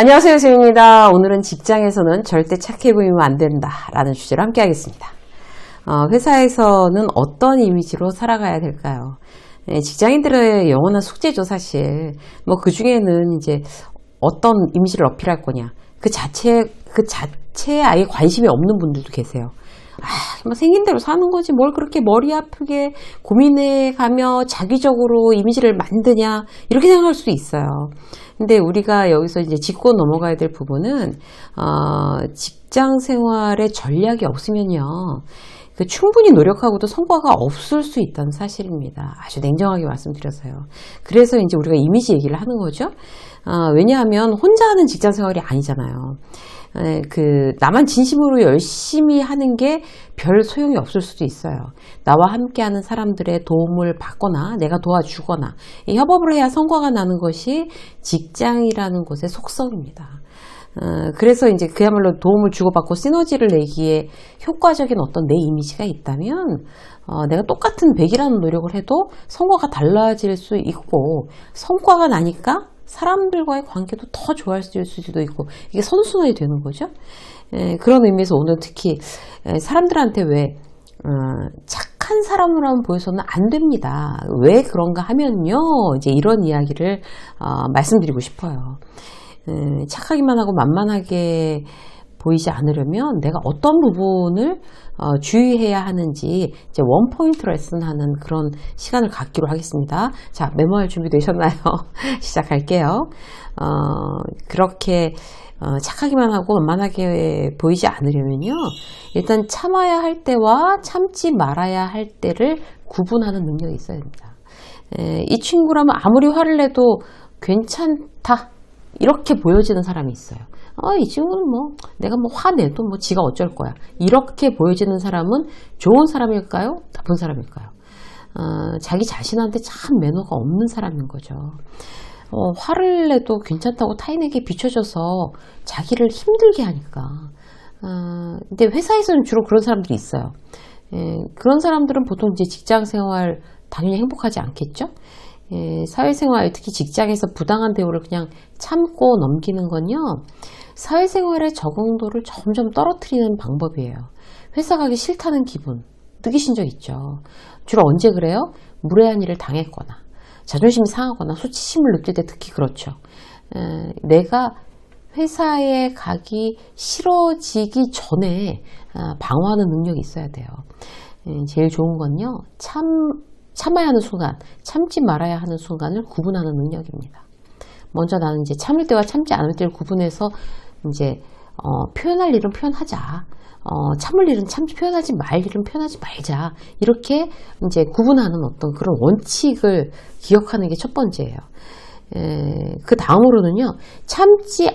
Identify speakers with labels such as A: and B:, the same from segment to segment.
A: 안녕하세요, 세윤입니다. 오늘은 직장에서는 절대 착해 보이면 안 된다라는 주제로 함께 하겠습니다. 회사에서는 어떤 이미지로 살아가야 될까요? 직장인들의 영원한 숙제죠, 사실. 그 중에는 이제 어떤 이미지를 어필할 거냐. 그 자체에 아예 관심이 없는 분들도 계세요. 생긴 대로 사는 거지 뭘 그렇게 머리 아프게 고민해 가며 자기적으로 이미지를 만드냐 이렇게 생각할 수 있어요. 근데 우리가 여기서 이제 짚고 넘어가야 될 부분은 직장 생활에 전략이 없으면요. 충분히 노력하고도 성과가 없을 수 있다는 사실입니다. 아주 냉정하게 말씀드려서요. 그래서 이제 우리가 이미지 얘기를 하는 거죠. 왜냐하면 혼자 하는 직장 생활이 아니잖아요. 나만 진심으로 열심히 하는 게 별 소용이 없을 수도 있어요. 나와 함께하는 사람들의 도움을 받거나 내가 도와주거나 협업을 해야 성과가 나는 것이 직장이라는 곳의 속성입니다. 그래서 이제 그야말로 도움을 주고받고 시너지를 내기에 효과적인 어떤 내 이미지가 있다면 내가 똑같은 100이라는 노력을 해도 성과가 달라질 수 있고 성과가 나니까 사람들과의 관계도 더 좋아질 수도 있고 이게 선순환이 되는 거죠. 그런 의미에서 오늘 특히 사람들한테 왜 착한 사람으로만 보여서는 안 됩니다. 왜 그런가 하면요. 이제 이런 이야기를 말씀드리고 싶어요. 착하기만 하고 만만하게 보이지 않으려면 내가 어떤 부분을 주의해야 하는지 이제 원포인트 레슨하는 그런 시간을 갖기로 하겠습니다. 자, 메모할 준비 되셨나요? 시작할게요. 그렇게 착하기만 하고 만만하게 보이지 않으려면요. 일단 참아야 할 때와 참지 말아야 할 때를 구분하는 능력이 있어야 됩니다. 이 친구라면 아무리 화를 내도 괜찮다. 이렇게 보여지는 사람이 있어요. 이 친구는 내가 화내도 지가 어쩔 거야. 이렇게 보여지는 사람은 좋은 사람일까요? 나쁜 사람일까요? 자기 자신한테 참 매너가 없는 사람인 거죠. 화를 내도 괜찮다고 타인에게 비춰져서 자기를 힘들게 하니까. 근데 회사에서는 주로 그런 사람들이 있어요. 그런 사람들은 보통 이제 직장 생활 당연히 행복하지 않겠죠? 사회생활, 특히 직장에서 부당한 대우를 그냥 참고 넘기는 건요. 사회생활의 적응도를 점점 떨어뜨리는 방법이에요. 회사 가기 싫다는 기분 느끼신 적 있죠? 주로 언제 그래요? 무례한 일을 당했거나 자존심이 상하거나 수치심을 느낄 때 특히 그렇죠. 내가 회사에 가기 싫어지기 전에 방어하는 능력이 있어야 돼요. 제일 좋은 건요. 참아야 하는 순간, 참지 말아야 하는 순간을 구분하는 능력입니다. 먼저 나는 이제 참을 때와 참지 않을 때를 구분해서 이제 표현할 일은 표현하자. 참을 일은 참지 표현하지 말 일은 표현하지 말자. 이렇게 이제 구분하는 어떤 그런 원칙을 기억하는 게 첫 번째예요. 그 다음으로는요. 참지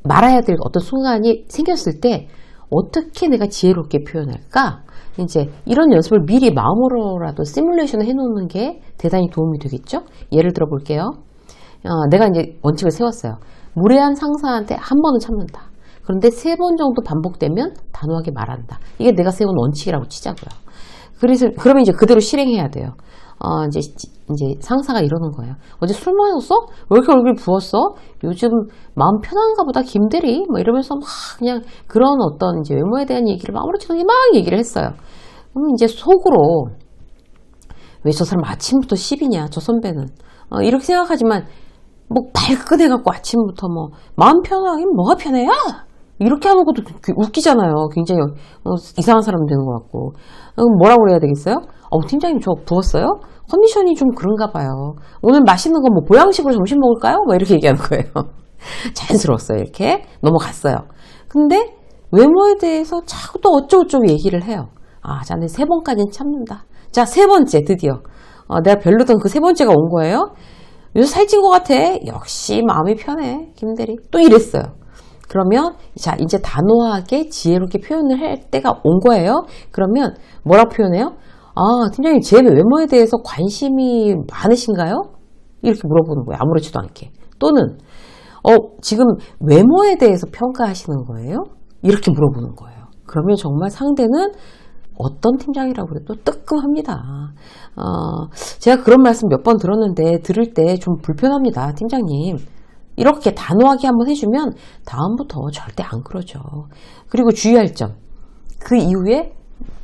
A: 말아야 될 어떤 순간이 생겼을 때 어떻게 내가 지혜롭게 표현할까? 이제 이런 연습을 미리 마음으로라도 시뮬레이션을 해놓는 게 대단히 도움이 되겠죠? 예를 들어 볼게요. 내가 이제 원칙을 세웠어요. 무례한 상사한테 한 번은 참는다. 그런데 3번 정도 반복되면 단호하게 말한다. 이게 내가 세운 원칙이라고 치자고요. 그러면 이제 그대로 실행해야 돼요. 이제 상사가 이러는 거예요. 어제 술 마셨어? 왜 이렇게 얼굴이 부었어? 요즘 마음 편한가 보다 김대리? 이러면서 막 그냥 그런 어떤 이제 외모에 대한 얘기를 아무렇지도 않게 막 얘기를 했어요. 그럼 이제 속으로 왜 저 사람 아침부터 시비냐? 저 선배는. 이렇게 생각하지만 발끈해갖고 아침부터 마음 편하긴 뭐가 편해요? 이렇게 하는 것도 웃기잖아요. 굉장히 이상한 사람 되는 것 같고. 뭐라고 그래야 되겠어요? 팀장님 저 부었어요? 컨디션이 좀 그런가 봐요. 오늘 맛있는 거 보양식으로 점심 먹을까요? 이렇게 얘기하는 거예요. 자연스러웠어요. 이렇게 넘어갔어요. 근데 외모에 대해서 자꾸 또 어쩌고저쩌고 얘기를 해요. 자네 3번까지는 참는다. 자, 3번째 드디어 내가 별로던 그 3번째가 온 거예요. 요새 살찐 것 같아. 역시 마음이 편해 김대리. 또 이랬어요. 그러면 자 이제 단호하게 지혜롭게 표현을 할 때가 온 거예요. 그러면 뭐라고 표현해요? 팀장님 제 외모에 대해서 관심이 많으신가요? 이렇게 물어보는 거예요. 아무렇지도 않게. 또는 지금 외모에 대해서 평가하시는 거예요? 이렇게 물어보는 거예요. 그러면 정말 상대는 어떤 팀장이라고 그래도 뜨끔합니다. 제가 그런 말씀 몇 번 들었는데 들을 때 좀 불편합니다. 팀장님 이렇게 단호하게 한번 해주면 다음부터 절대 안 그러죠. 그리고 주의할 점. 그 이후에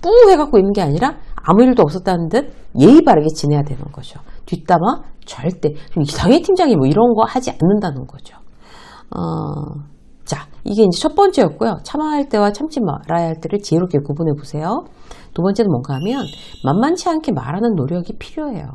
A: 뿌 해갖고 있는 게 아니라 아무 일도 없었다는 듯 예의 바르게 지내야 되는 거죠. 뒷담화 절대. 이상해 팀장이 뭐 이런 거 하지 않는다는 거죠. 자, 이게 이제 첫 번째였고요. 참아야 할 때와 참지 말아야 할 때를 지혜롭게 구분해 보세요. 두 번째는 뭔가 하면 만만치 않게 말하는 노력이 필요해요.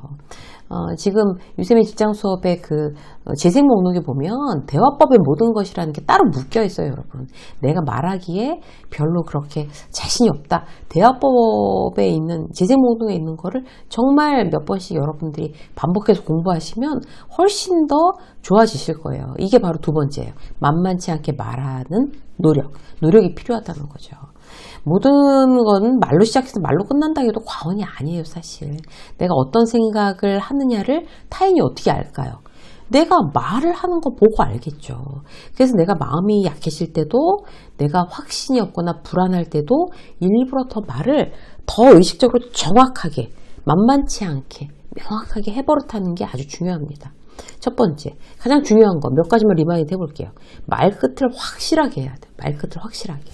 A: 지금 유쌤의 직장 수업의 그 재생 목록에 보면 대화법의 모든 것이라는 게 따로 묶여 있어요, 여러분. 내가 말하기에 별로 그렇게 자신이 없다. 대화법에 있는 재생 목록에 있는 거를 정말 몇 번씩 여러분들이 반복해서 공부하시면 훨씬 더 좋아지실 거예요. 이게 바로 두 번째예요. 만만치 않게 말하는 노력이 필요하다는 거죠. 모든 건 말로 시작해서 말로 끝난다 해도 과언이 아니에요, 사실. 내가 어떤 생각을 하느냐를 타인이 어떻게 알까요? 내가 말을 하는 거 보고 알겠죠. 그래서 내가 마음이 약해질 때도, 내가 확신이 없거나 불안할 때도 일부러 더 말을 더 의식적으로 정확하게, 만만치 않게, 명확하게 해버릇하는 게 아주 중요합니다. 첫 번째, 가장 중요한 거 몇 가지만 리마인드 해볼게요. 말끝을 확실하게 해야 돼요. 말끝을 확실하게.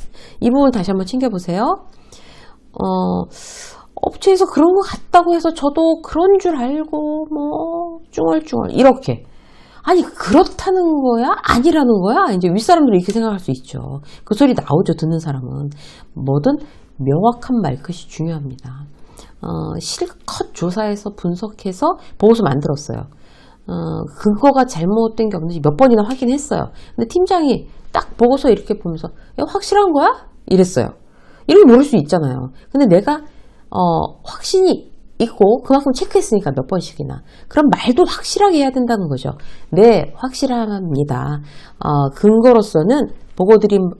A: 이 부분 다시 한번 챙겨보세요. 업체에서 그런 것 같다고 해서 저도 그런 줄 알고 뭐 쭝얼쭝얼 이렇게. 아니 그렇다는 거야? 아니라는 거야? 이제 윗사람들이 이렇게 생각할 수 있죠. 그 소리 나오죠. 듣는 사람은. 뭐든 명확한 말끝이 중요합니다. 실컷 조사해서 분석해서 보고서 만들었어요. 그거가 잘못된 게 없는지 몇 번이나 확인했어요. 근데 팀장이 딱 보고서 이렇게 보면서 야, 확실한 거야? 이랬어요. 이렇게 모를 수 있잖아요. 근데 내가 확신이 있고 그만큼 체크했으니까 몇 번씩이나. 그럼 말도 확실하게 해야 된다는 거죠. 네, 확실합니다. 근거로서는 보고드린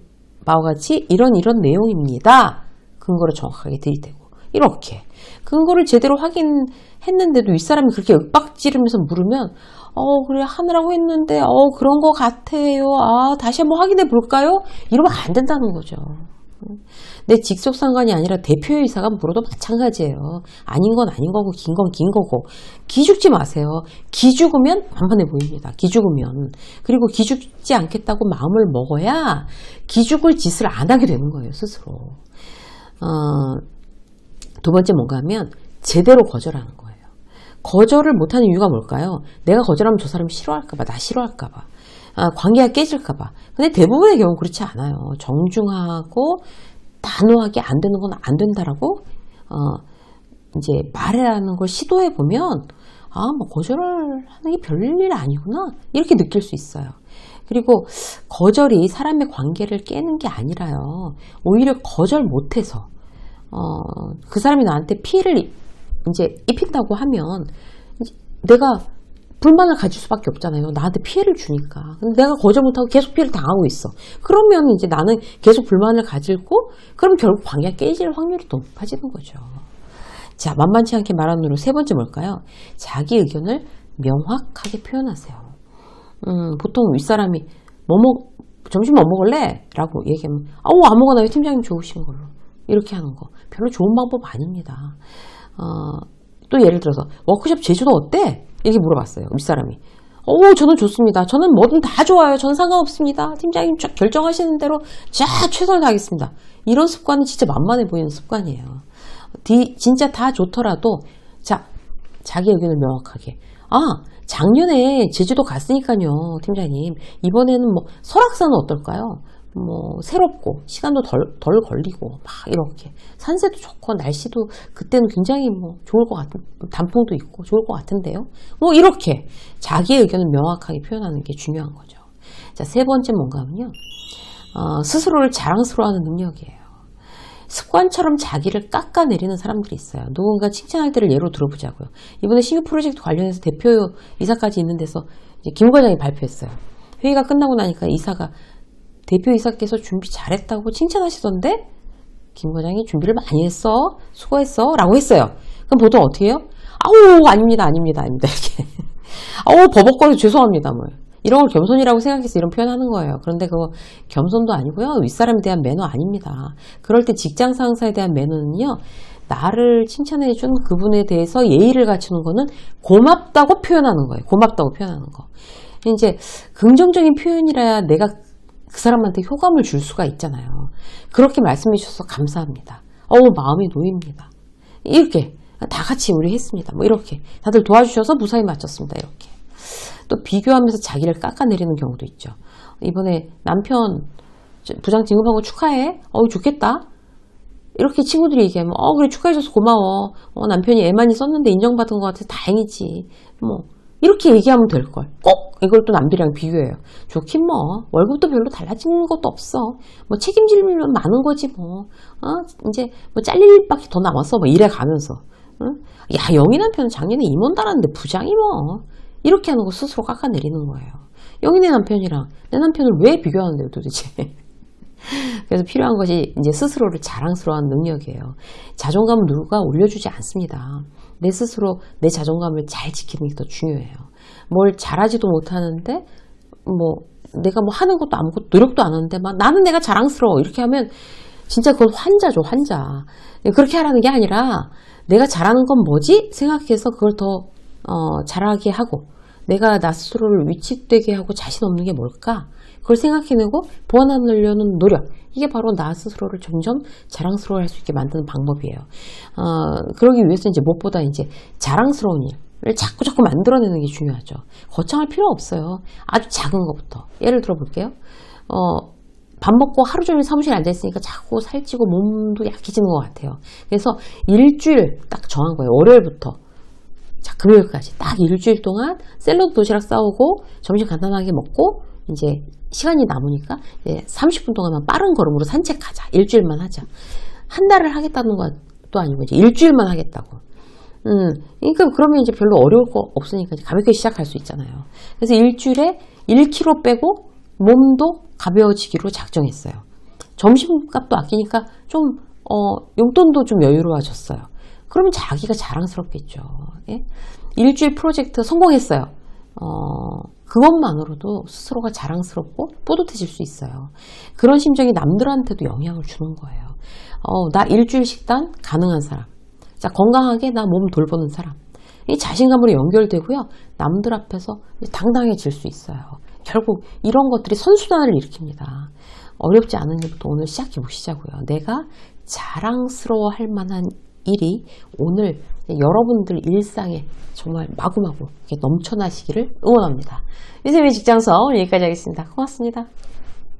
A: 바와 같이 이런 내용입니다. 근거를 정확하게 들이대고 이렇게 근거를 제대로 확인했는데도 윗사람이 그렇게 윽박지르면서 물으면 그래 하느라고 했는데 그런 거 같아요. 다시 한번 확인해 볼까요? 이러면 안 된다는 거죠. 내 직속 상관이 아니라 대표이사가 물어도 마찬가지예요. 아닌 건 아닌 거고 긴 건 긴 거고. 기죽지 마세요. 기죽으면 만만해 보입니다. 기죽으면. 그리고 기죽지 않겠다고 마음을 먹어야 기죽을 짓을 안 하게 되는 거예요. 스스로. 두 번째 뭔가 하면 제대로 거절하는 거예요. 거절을 못하는 이유가 뭘까요? 내가 거절하면 저 사람이 싫어할까봐, 나 싫어할까봐, 관계가 깨질까봐. 근데 대부분의 경우는 그렇지 않아요. 정중하고 단호하게 안 되는 건 안 된다라고 이제 말하는 걸 시도해 보면 뭐 거절을 하는 게 별일 아니구나 이렇게 느낄 수 있어요. 그리고 거절이 사람의 관계를 깨는 게 아니라요. 오히려 거절 못해서 그 사람이 나한테 피해를 이제 입힌다고 하면 내가 불만을 가질 수밖에 없잖아요. 나한테 피해를 주니까. 근데 내가 거절 못하고 계속 피해를 당하고 있어. 그러면 이제 나는 계속 불만을 가지고 그럼 결국 관계가 깨질 확률이 더 높아지는 거죠. 자, 만만치 않게 말하는 노력 세 번째 뭘까요? 자기 의견을 명확하게 표현하세요. 보통 윗사람이 점심 뭐 먹을래? 라고 얘기하면 아무거나 팀장님 좋으신 걸로 이렇게 하는 거 별로 좋은 방법 아닙니다. 또 예를 들어서 워크숍 제주도 어때? 이렇게 물어봤어요. 윗사람이. 저는 좋습니다. 저는 뭐든 다 좋아요. 저는 상관없습니다. 팀장님 결정하시는 대로 최선을 다하겠습니다. 이런 습관은 진짜 만만해 보이는 습관이에요. 진짜 다 좋더라도 자기 의견을 명확하게. 작년에 제주도 갔으니까요. 팀장님 이번에는 뭐 설악산은 어떨까요? 뭐 새롭고 시간도 덜 걸리고 막 이렇게 산세도 좋고 날씨도 그때는 굉장히 뭐 좋을 것 같은 단풍도 있고 좋을 것 같은데요. 뭐 이렇게 자기의 의견을 명확하게 표현하는 게 중요한 거죠. 자, 세 번째 뭔가 하면요. 스스로를 자랑스러워하는 능력이에요. 습관처럼 자기를 깎아내리는 사람들이 있어요. 누군가 칭찬할 때를 예로 들어보자고요. 이번에 신규 프로젝트 관련해서 대표이사까지 있는 데서 이제 김 과장이 발표했어요. 회의가 끝나고 나니까 대표이사께서 준비 잘했다고 칭찬하시던데 김 과장이 준비를 많이 했어. 수고했어. 라고 했어요. 그럼 보통 어떻게 해요? 아닙니다. 이렇게. 버벅거려서 죄송합니다. 뭐. 이런 걸 겸손이라고 생각해서 이런 표현하는 거예요. 그런데 그거 겸손도 아니고요. 윗사람에 대한 매너 아닙니다. 그럴 때 직장 상사에 대한 매너는요. 나를 칭찬해준 그분에 대해서 예의를 갖추는 거는 고맙다고 표현하는 거예요. 고맙다고 표현하는 거. 이제 긍정적인 표현이라야 내가 그 사람한테 효감을 줄 수가 있잖아요. 그렇게 말씀해 주셔서 감사합니다. 마음이 놓입니다. 이렇게 다 같이 우리 했습니다. 뭐 이렇게 다들 도와주셔서 무사히 마쳤습니다. 이렇게 또 비교하면서 자기를 깎아내리는 경우도 있죠. 이번에 남편 부장 진급하고 축하해. 좋겠다. 이렇게 친구들이 얘기하면 그래 축하해줘서 고마워. 남편이 애 많이 썼는데 인정받은 것 같아서 다행이지. 뭐 이렇게 얘기하면 될걸. 꼭 이걸 또 남들이랑 비교해요. 좋긴 뭐 월급도 별로 달라지는 것도 없어. 뭐 책임질 일은 많은 거지 뭐. 이제 뭐 잘릴 일밖에 더 남았어. 뭐 이래 가면서. 야 영희 남편은 작년에 임원 달았는데 부장이 뭐. 이렇게 하는 거 스스로 깎아내리는 거예요. 영희네 남편이랑 내 남편을 왜 비교하는데요 도대체. 그래서 필요한 것이 이제 스스로를 자랑스러워하는 능력이에요. 자존감은 누가 올려주지 않습니다. 내 스스로 내 자존감을 잘 지키는 게 더 중요해요. 뭘 잘하지도 못하는데 뭐 내가 뭐 하는 것도 아무것도 노력도 안 하는데 막 나는 내가 자랑스러워 이렇게 하면 진짜 그건 환자죠, 환자. 그렇게 하라는 게 아니라 내가 잘하는 건 뭐지? 생각해서 그걸 더 잘하게 하고 내가 나 스스로를 위축되게 하고 자신 없는 게 뭘까? 그걸 생각해내고 보완하려는 노력. 이게 바로 나 스스로를 점점 자랑스러워할 수 있게 만드는 방법이에요. 그러기 위해서 이제 무엇보다 이제 자랑스러운 일을 자꾸 만들어내는 게 중요하죠. 거창할 필요 없어요. 아주 작은 것부터. 예를 들어 볼게요. 밥 먹고 하루 종일 사무실에 앉아있으니까 자꾸 살찌고 몸도 약해지는 것 같아요. 그래서 일주일 딱 정한 거예요. 월요일부터. 자, 금요일까지 딱 일주일 동안 샐러드 도시락 싸오고 점심 간단하게 먹고 이제 시간이 남으니까 이제 30분 동안만 빠른 걸음으로 산책하자. 일주일만 하자. 한 달을 하겠다는 것도 아니고 이제 일주일만 하겠다고. 그러니까 그러면 이제 별로 어려울 거 없으니까 이제 가볍게 시작할 수 있잖아요. 그래서 일주일에 1kg 빼고 몸도 가벼워지기로 작정했어요. 점심값도 아끼니까 좀 용돈도 좀 여유로워졌어요. 그러면 자기가 자랑스럽겠죠. 예? 일주일 프로젝트 성공했어요. 그것만으로도 스스로가 자랑스럽고 뿌듯해질 수 있어요. 그런 심정이 남들한테도 영향을 주는 거예요. 나 일주일 식단 가능한 사람. 자, 건강하게 나 몸 돌보는 사람. 이 자신감으로 연결되고요. 남들 앞에서 당당해질 수 있어요. 결국 이런 것들이 선순환을 일으킵니다. 어렵지 않은 일부터 오늘 시작해 보시자고요. 내가 자랑스러워할 만한 일이 오늘 여러분들 일상에 정말 마구마구 이렇게 넘쳐나시기를 응원합니다. 유쌤의 직장서 오늘 여기까지 하겠습니다. 고맙습니다.